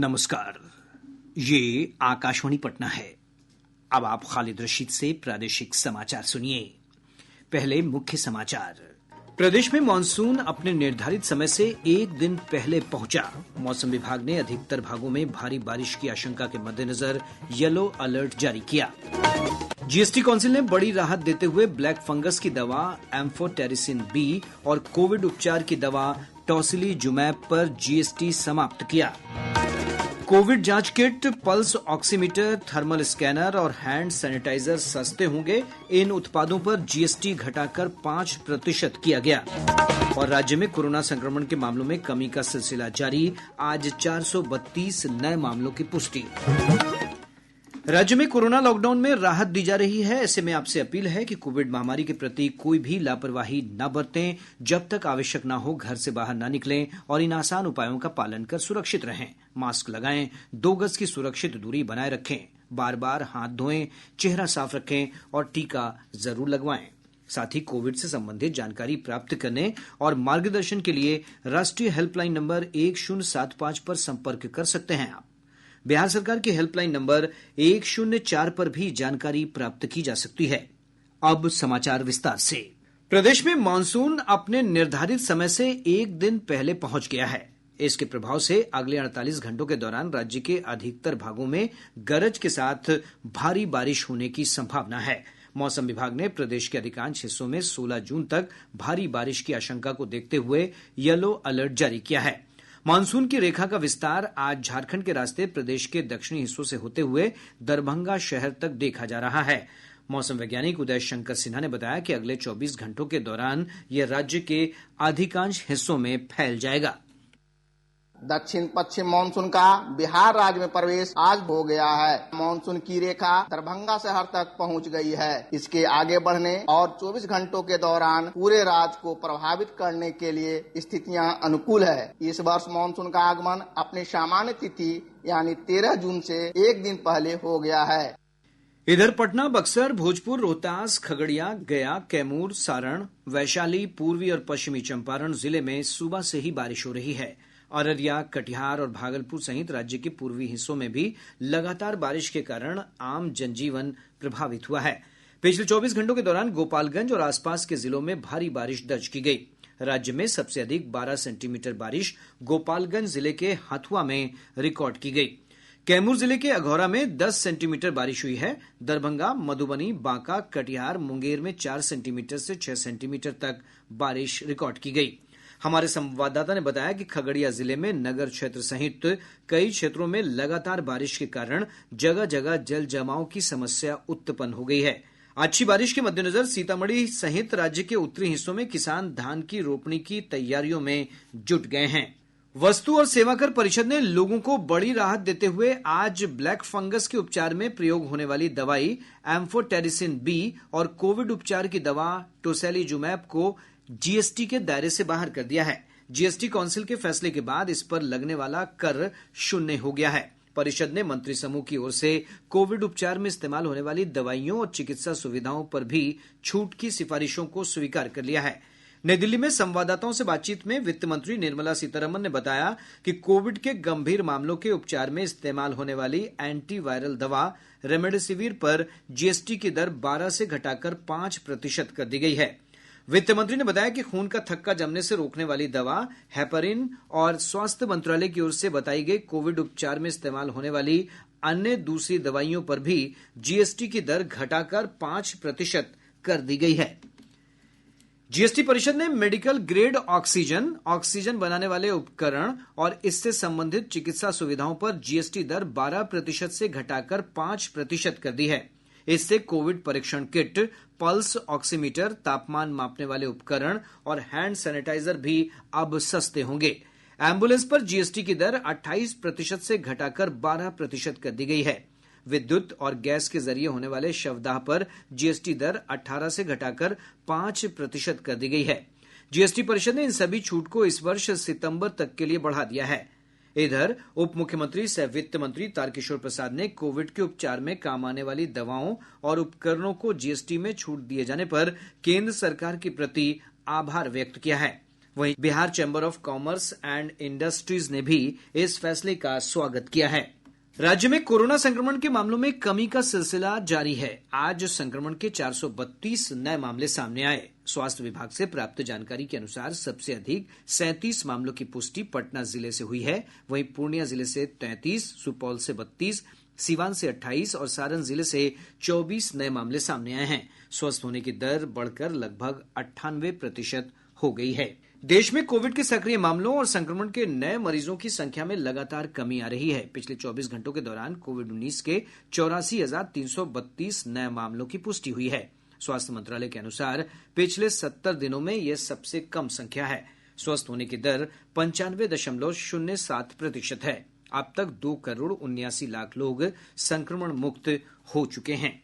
नमस्कार। ये आकाशवाणी पटना है। अब आप खालिद रशीद से प्रादेशिक समाचार सुनिए। पहले मुख्य समाचार। प्रदेश में मानसून अपने निर्धारित समय से एक दिन पहले पहुंचा। मौसम विभाग ने अधिकतर भागों में भारी बारिश की आशंका के मद्देनजर येलो अलर्ट जारी किया। जीएसटी काउंसिल ने बड़ी राहत देते हुए ब्लैक फंगस की दवा एम्फोटेरिसिन बी और कोविड उपचार की दवा टोसिलीजुमैब पर जीएसटी समाप्त किया। कोविड जांच kit, pulse oximeter, thermal scanner और हैंड सैनिटाइजर सस्ते होंगे। इन उत्पादों पर जीएसटी घटाकर 5% किया गया। और राज्य में कोरोना संक्रमण के मामलों में कमी का सिलसिला जारी। आज 432 नए मामलों की पुष्टि। राज्य में कोरोना लॉकडाउन में राहत दी जा रही है। ऐसे में आपसे अपील है कि कोविड महामारी के प्रति कोई भी लापरवाही न बरतें। जब तक आवश्यक न हो घर से बाहर न निकलें और इन आसान उपायों का पालन कर सुरक्षित रहें। मास्क लगाएं, 2 गज की सुरक्षित दूरी बनाए रखें, बार बार हाथ धोएं, चेहरा साफ रखें और टीका जरूर लगवाएं। साथ ही कोविड से संबंधित जानकारी प्राप्त करने और मार्गदर्शन के लिए राष्ट्रीय हेल्पलाइन नंबर 1075 पर संपर्क कर सकते हैं। आप बिहार सरकार के हेल्पलाइन नंबर 104 पर भी जानकारी प्राप्त की जा सकती है। अब समाचार विस्तार से। प्रदेश में मानसून अपने निर्धारित समय से एक दिन पहले पहुंच गया है। इसके प्रभाव से अगले 48 घंटों के दौरान राज्य के अधिकतर भागों में गरज के साथ भारी बारिश होने की संभावना है। मौसम विभाग ने प्रदेश के अधिकांश हिस्सों में 16 जून तक भारी बारिश की आशंका को देखते हुए येलो अलर्ट जारी किया है। मानसून की रेखा का विस्तार आज झारखंड के रास्ते प्रदेश के दक्षिणी हिस्सों से होते हुए दरभंगा शहर तक देखा जा रहा है। मौसम वैज्ञानिक उदय शंकर सिन्हा ने बताया कि अगले 24 घंटों के दौरान यह राज्य के अधिकांश हिस्सों में फैल जाएगा। दक्षिण पश्चिम मानसून का बिहार राज्य में प्रवेश आज हो गया है। मानसून की रेखा दरभंगा शहर तक पहुंच गई है। इसके आगे बढ़ने और 24 घंटों के दौरान पूरे राज्य को प्रभावित करने के लिए स्थितियां अनुकूल है। इस वर्ष मानसून का आगमन अपनी सामान्य तिथि यानी 13 जून से एक दिन पहले हो गया है। इधर पटना, बक्सर, भोजपुर, रोहतास, खगड़िया, गया, कैमूर, सारण, वैशाली, पूर्वी और पश्चिमी चंपारण जिले में सुबह से ही बारिश हो रही है। अररिया, कटिहार और भागलपुर सहित राज्य के पूर्वी हिस्सों में भी लगातार बारिश के कारण आम जनजीवन प्रभावित हुआ है। पिछले 24 घंटों के दौरान गोपालगंज और आसपास के जिलों में भारी बारिश दर्ज की गई। राज्य में सबसे अधिक 12 सेंटीमीटर बारिश गोपालगंज जिले के हथुआ में रिकॉर्ड की गई। कैमूर जिले के अघौरा में 10 सेंटीमीटर बारिश हुई है। दरभंगा, मधुबनी, बांका, कटिहार, मुंगेर में 4 सेंटीमीटर से 6 सेंटीमीटर तक बारिश रिकॉर्ड की गई। हमारे संवाददाता ने बताया कि खगड़िया जिले में नगर क्षेत्र सहित कई क्षेत्रों में लगातार बारिश के कारण जगह जगह जल जमाव की समस्या उत्पन्न हो गई है। अच्छी बारिश के मद्देनजर सीतामढ़ी सहित राज्य के उत्तरी हिस्सों में किसान धान की रोपणी की तैयारियों में जुट गए हैं। वस्तु और सेवाकर परिषद ने लोगों को बड़ी राहत देते हुए आज ब्लैक फंगस के उपचार में प्रयोग होने वाली दवाई एम्फोटेरिसिन बी और कोविड उपचार की दवा टोसिलीजुमैब को जीएसटी के दायरे से बाहर कर दिया है। जीएसटी काउंसिल के फैसले के बाद इस पर लगने वाला कर 0 हो गया है। परिषद ने मंत्री समूह की ओर से कोविड उपचार में इस्तेमाल होने वाली दवाइयों और चिकित्सा सुविधाओं पर भी छूट की सिफारिशों को स्वीकार कर लिया है। नई दिल्ली में संवाददाताओं से बातचीत में वित्त मंत्री निर्मला सीतारमण ने बताया कि कोविड के गंभीर मामलों के उपचार में इस्तेमाल होने वाली एंटीवायरल दवा रेमडेसिविर पर जीएसटी की दर 12 से घटाकर 5% कर दी गई है। वित्त मंत्री ने बताया कि खून का थक्का जमने से रोकने वाली दवा हेपरिन और स्वास्थ्य मंत्रालय की ओर से बताई गई कोविड उपचार में इस्तेमाल होने वाली अन्य दूसरी दवाइयों पर भी जीएसटी की दर घटाकर 5% कर दी गई है। जीएसटी परिषद ने मेडिकल ग्रेड ऑक्सीजन, ऑक्सीजन बनाने वाले उपकरण और इससे संबंधित चिकित्सा सुविधाओं पर जीएसटी दर 12% से घटाकर 5% कर दी है। इससे कोविड परीक्षण किट, पल्स ऑक्सीमीटर, तापमान मापने वाले उपकरण और हैंड सैनिटाइजर भी अब सस्ते होंगे। एम्बुलेंस पर जीएसटी की दर 28% से घटाकर 12% कर दी गई है। विद्युत और गैस के जरिए होने वाले शवदाह पर जीएसटी दर 18 से घटाकर 5% कर दी गई है। जीएसटी परिषद ने इन सभी छूट को इस वर्ष सितंबर तक के लिए बढ़ा दिया है। इधर उप मुख्यमंत्री सह वित्त मंत्री तारकिशोर प्रसाद ने कोविड के उपचार में काम आने वाली दवाओं और उपकरणों को जीएसटी में छूट दिए जाने पर केंद्र सरकार के प्रति आभार व्यक्त किया है। वहीं Bihar chamber of commerce and industries ने भी इस फैसले का स्वागत किया है। राज्य में कोरोना संक्रमण के मामलों में कमी का सिलसिला जारी है। आज संक्रमण के 432 नए मामले सामने आए। स्वास्थ्य विभाग से प्राप्त जानकारी के अनुसार सबसे अधिक 37 मामलों की पुष्टि पटना जिले से हुई है। वहीं पूर्णिया जिले से 33, सुपौल से 32, सीवान से 28 और सारण जिले से 24 नए मामले सामने आए हैं। स्वस्थ होने की दर बढ़कर लगभग 98% हो गई है। देश में कोविड के सक्रिय मामलों और संक्रमण के नए मरीजों की संख्या में लगातार कमी आ रही है। पिछले 24 घंटों के दौरान कोविड-19 के 84,332 नए मामलों की पुष्टि हुई है। स्वास्थ्य मंत्रालय के अनुसार पिछले 70 दिनों में यह सबसे कम संख्या है। स्वस्थ होने की दर 95.07% है। अब तक 2,79,00,000 लोग संक्रमण मुक्त हो चुके हैं।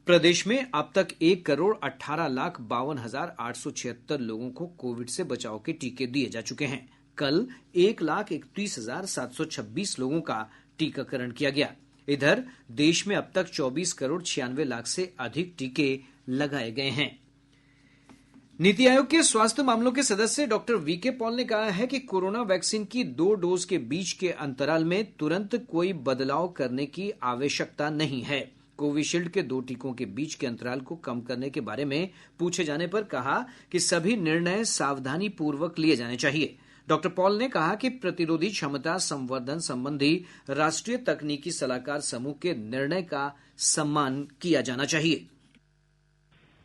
प्रदेश में अब तक 1,18,52,876 लोगों को कोविड से बचाव के टीके दिए जा चुके हैं। कल 1,31,726 लोगों का टीकाकरण किया गया। इधर देश में अब तक 24,96,00,000 से अधिक टीके लगाए गए हैं। नीति आयोग के स्वास्थ्य मामलों के सदस्य डॉक्टर वीके पॉल ने कहा है कि कोरोना वैक्सीन की 2 डोज के बीच के अंतराल में तुरंत कोई बदलाव करने की आवश्यकता नहीं है। कोविशील्ड के 2 टीकों के बीच के अंतराल को कम करने के बारे में पूछे जाने पर कहा कि सभी निर्णय सावधानी पूर्वक लिए जाने चाहिए। डॉक्टर पॉल ने कहा कि प्रतिरोधी क्षमता संवर्धन संबंधी राष्ट्रीय तकनीकी सलाहकार समूह के निर्णय का सम्मान किया जाना चाहिए।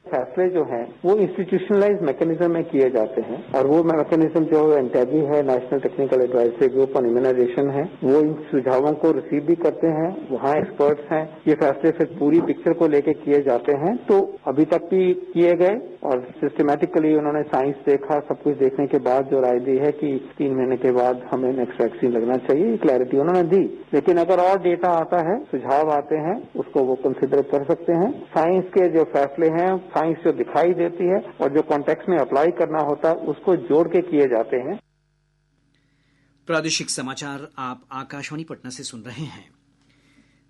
फैसले जो हैं वो इंस्टीट्यूशनलाइज मैकेनिज्म में किए जाते हैं और वो मैकेनिज्म जो एनटेबी है, national technical advisory group on immunization है, वो इन सुझावों को रिसीव भी करते हैं। वहाँ एक्सपर्ट्स हैं। ये फैसले फिर पूरी पिक्चर को लेके किए जाते हैं। तो अभी तक भी किए गए और सिस्टमैटिकली उन्होंने साइंस देखा। सब कुछ देखने के बाद जो राय दी है कि 3 महीने के बाद हमें नेक्स्ट वैक्सीन लगना चाहिए, क्लैरिटी उन्होंने दी। लेकिन अगर और डेटा आता है, सुझाव आते हैं, उसको वो कंसिडर कर सकते हैं। साइंस के जो फैसले हैं, साइंस जो दिखाई देती है और जो कॉन्टेक्स्ट में अप्लाई करना होता है, उसको जोड़ के किए जाते हैं। प्रादेशिक समाचार आप आकाशवाणी पटना से सुन रहे हैं।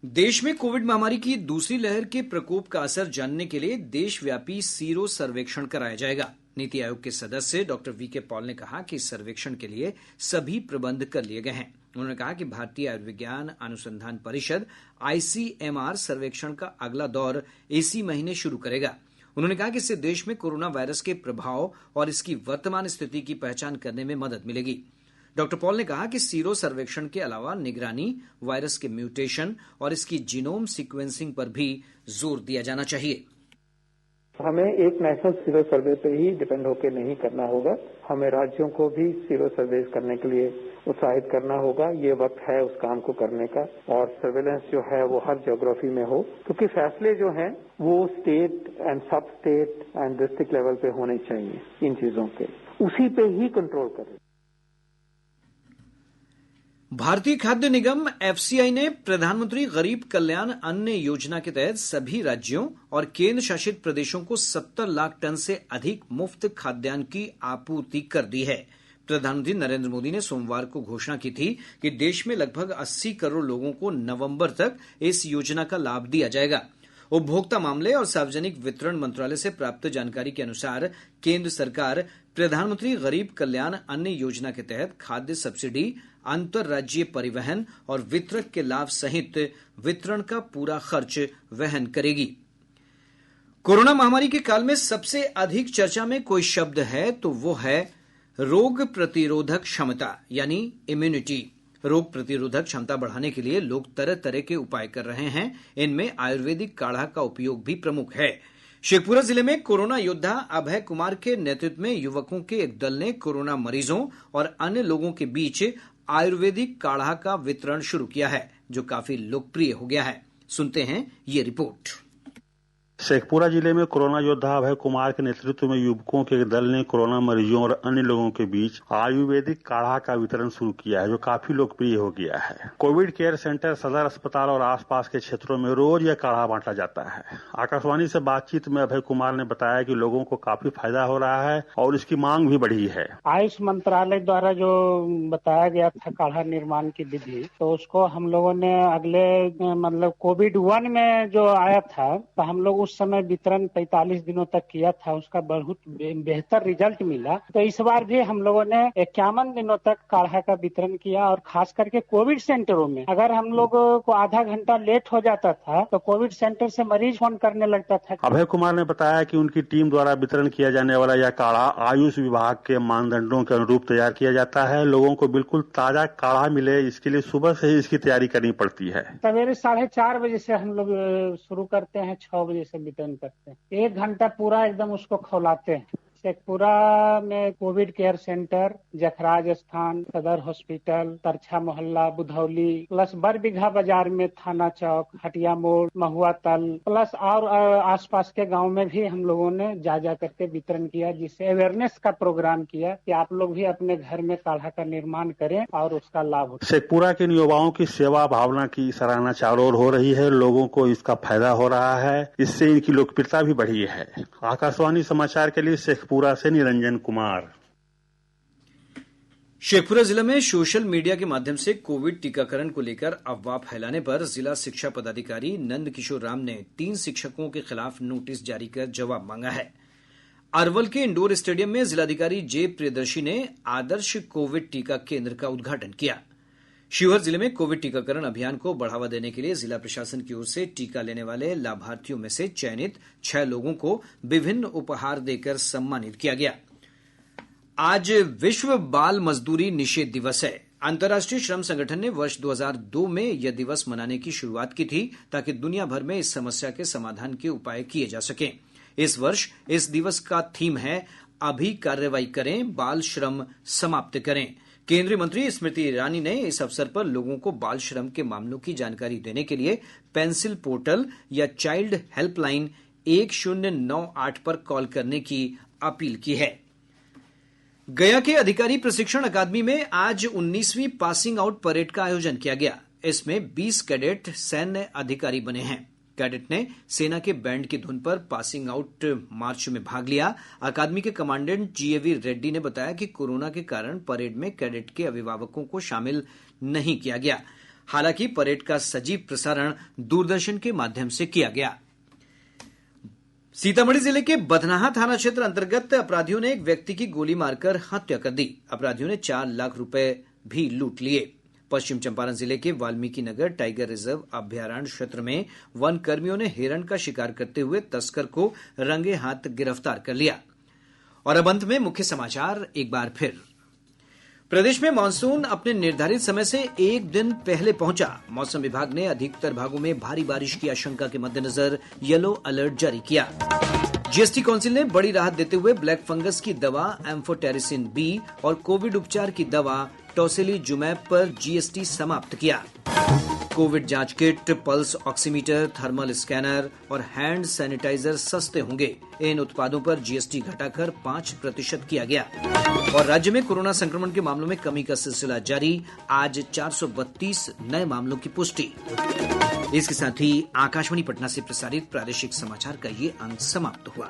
देश में कोविड महामारी की दूसरी लहर के प्रकोप का असर जानने के लिए देशव्यापी सीरो सर्वेक्षण कराया जाएगा। नीति आयोग के सदस्य डॉक्टर वीके पॉल ने कहा कि इस सर्वेक्षण के लिए सभी प्रबंध कर लिए गए हैं। उन्होंने कहा कि भारतीय आयुर्विज्ञान अनुसंधान परिषद ICMR सर्वेक्षण का अगला दौर इसी महीने शुरू करेगा। उन्होंने कहा कि इससे देश में कोरोना वायरस के प्रभाव और इसकी वर्तमान स्थिति की पहचान करने में मदद मिलेगी। डॉक्टर पॉल ने कहा कि सीरो सर्वेक्षण के अलावा निगरानी, वायरस के म्यूटेशन और इसकी जीनोम सीक्वेंसिंग पर भी जोर दिया जाना चाहिए। हमें एक नेशनल सीरो सर्वे पे ही डिपेंड होकर नहीं करना होगा। हमें राज्यों को भी सीरो सर्वे करने के लिए उत्साहित करना होगा। ये वक्त है उस काम को करने का और सर्वेलेंस जो है वो हर ज्योग्राफी में हो, क्योंकि फैसले जो हैं वो स्टेट एंड सब स्टेट एंड डिस्ट्रिक्ट लेवल पे होने चाहिए। इन चीजों के उसी पे ही कंट्रोल करें। भारतीय खाद्य निगम FCI ने प्रधानमंत्री गरीब कल्याण अन्न योजना के तहत सभी राज्यों और केंद्र शासित प्रदेशों को 70 लाख टन से अधिक मुफ्त खाद्यान्न की आपूर्ति कर दी है। प्रधानमंत्री नरेंद्र मोदी ने सोमवार को घोषणा की थी कि देश में लगभग 80 करोड़ लोगों को नवंबर तक इस योजना का लाभ दिया जाएगा। उपभोक्ता मामले और सार्वजनिक वितरण मंत्रालय से प्राप्त जानकारी के अनुसार केंद्र सरकार प्रधानमंत्री गरीब कल्याण अन्न योजना के तहत खाद्य सब्सिडी, अंतर्राज्यीय परिवहन और वितरक के लाभ सहित वितरण का पूरा खर्च वहन करेगी। कोरोना महामारी के काल में सबसे अधिक चर्चा में कोई शब्द है तो वो है रोग प्रतिरोधक क्षमता यानी इम्यूनिटी। रोग प्रतिरोधक क्षमता बढ़ाने के लिए लोग तरह तरह के उपाय कर रहे हैं। इनमें आयुर्वेदिक काढ़ा का उपयोग भी प्रमुख है। शेखपुरा जिले में कोरोना योद्धा अभय कुमार के नेतृत्व में युवकों के एक दल ने कोरोना मरीजों और अन्य लोगों के बीच आयुर्वेदिक काढ़ा का वितरण शुरू किया है, जो काफी लोकप्रिय हो गया है। सुनते हैं ये रिपोर्ट। शेखपुरा जिले में कोरोना योद्धा अभय कुमार के नेतृत्व में युवकों के दल ने कोरोना मरीजों और अन्य लोगों के बीच आयुर्वेदिक काढ़ा का वितरण शुरू किया है, जो काफी लोकप्रिय हो गया है। कोविड केयर सेंटर, सदर अस्पताल और आसपास के क्षेत्रों में रोज यह काढ़ा बांटा जाता है। आकाशवाणी से बातचीत में अभय कुमार ने बताया कि लोगों को काफी फायदा हो रहा है और इसकी मांग भी बढ़ी है। आयुष मंत्रालय द्वारा जो बताया गया था काढ़ा निर्माण की विधि, तो उसको हम लोगों ने अगले कोविड 1 में जो आया था, तो हम लोग उस समय वितरण 45 दिनों तक किया था, उसका बहुत बेहतर रिजल्ट मिला। तो इस बार भी हम लोगों ने 51 दिनों तक काढ़ा का वितरण किया और खास करके कोविड सेंटरों में अगर हम लोगों को आधा घंटा लेट हो जाता था तो कोविड सेंटर से मरीज फोन करने लगता था। अभय कुमार ने बताया कि उनकी टीम द्वारा वितरण किया जाने वाला यह काढ़ा आयुष विभाग के मानदंडों के अनुरूप तैयार किया जाता है। लोगों को बिल्कुल ताजा काढ़ा मिले, इसके लिए सुबह से ही इसकी तैयारी करनी पड़ती है। सवेरे 4:30 बजे से हम लोग शुरू करते हैं, 6 बजे से वितरण करते हैं। 1 घंटा पूरा एकदम उसको खौलाते हैं। शेखपुरा में कोविड केयर सेंटर, जखराज स्थान, सदर हॉस्पिटल, तरछा मोहल्ला, बुधौली, प्लस बरबीघा बाजार में थाना चौक, हटिया मोड़, महुआ तल, प्लस और आसपास के गांव में भी हम लोगों ने जा करके वितरण किया, जिससे अवेयरनेस का प्रोग्राम किया कि आप लोग भी अपने घर में काढ़ा का निर्माण करें और उसका लाभ उठाएं। शेखपुरा के युवाओं की सेवा भावना की सराहना चारों ओर हो रही है। लोगों को इसका फायदा हो रहा है, इससे इनकी लोकप्रियता भी बढ़ी है। आकाशवाणी समाचार के लिए शेखपुरा से निरंजन कुमार। शेखपुरा जिला में सोशल मीडिया के माध्यम से कोविड टीकाकरण को लेकर अफवाह फैलाने पर जिला शिक्षा पदाधिकारी नंद किशोर राम ने 3 शिक्षकों के खिलाफ नोटिस जारी कर जवाब मांगा है। अरवल के इंडोर स्टेडियम में जिलाधिकारी जे प्रियदर्शी ने आदर्श कोविड टीका केंद्र का उद्घाटन किया। शिवहर जिले में कोविड टीकाकरण अभियान को बढ़ावा देने के लिए जिला प्रशासन की ओर से टीका लेने वाले लाभार्थियों में से चयनित 6 लोगों को विभिन्न उपहार देकर सम्मानित किया गया। आज विश्व बाल मजदूरी निषेध दिवस है। अंतर्राष्ट्रीय श्रम संगठन ने वर्ष 2002 में यह दिवस मनाने की शुरुआत की थी ताकि दुनिया भर में इस समस्या के समाधान के उपाय किए जा सकें। इस वर्ष इस दिवस का थीम है अभी कार्रवाई करें, बाल श्रम समाप्त करें। केंद्रीय मंत्री स्मृति ईरानी ने इस अवसर पर लोगों को बाल श्रम के मामलों की जानकारी देने के लिए पेंसिल पोर्टल या चाइल्ड हेल्पलाइन 1098 पर कॉल करने की अपील की है। गया के अधिकारी प्रशिक्षण अकादमी में आज 19वीं पासिंग आउट परेड का आयोजन किया गया। इसमें 20 कैडेट सैन्य अधिकारी बने हैं। कैडेट ने सेना के बैंड की धुन पर पासिंग आउट मार्च में भाग लिया। अकादमी के कमांडेंट जीएवी रेड्डी ने बताया कि कोरोना के कारण परेड में कैडेट के अभिभावकों को शामिल नहीं किया गया। हालांकि परेड का सजीव प्रसारण दूरदर्शन के माध्यम से किया गया। सीतामढ़ी जिले के बथनाहा थाना क्षेत्र अंतर्गत अपराधियों ने एक व्यक्ति की गोली मारकर हत्या कर दी। अपराधियों ने 4 लाख रुपए भी लूट लिए। पश्चिम चंपारण जिले के वाल्मीकि नगर टाइगर रिजर्व अभयारण्य क्षेत्र में वन कर्मियों ने हिरण का शिकार करते हुए तस्कर को रंगे हाथ गिरफ्तार कर लिया। और अब अंत में मुख्य समाचार एक बार फिर। प्रदेश में मानसून अपने निर्धारित समय से एक दिन पहले पहुंचा। मौसम विभाग ने अधिकतर भागों में भारी बारिश की आशंका के मद्देनजर येलो अलर्ट जारी किया। जीएसटी काउंसिल ने बड़ी राहत देते हुए ब्लैक फंगस की दवा एम्फोटेरिसिन बी और कोविड उपचार की दवा टोसिलीजुमैब पर जीएसटी समाप्त किया। कोविड जांच kit, pulse oximeter, thermal scanner और हैंड सैनिटाइजर सस्ते होंगे। इन उत्पादों पर जीएसटी घटाकर 5% किया गया। और राज्य में कोरोना संक्रमण के मामलों में कमी का सिलसिला जारी। आज 432 नए मामलों की पुष्टि। इसके साथ ही आकाशवाणी पटना से प्रसारित प्रादेशिक समाचार का ये अंक समाप्त हुआ।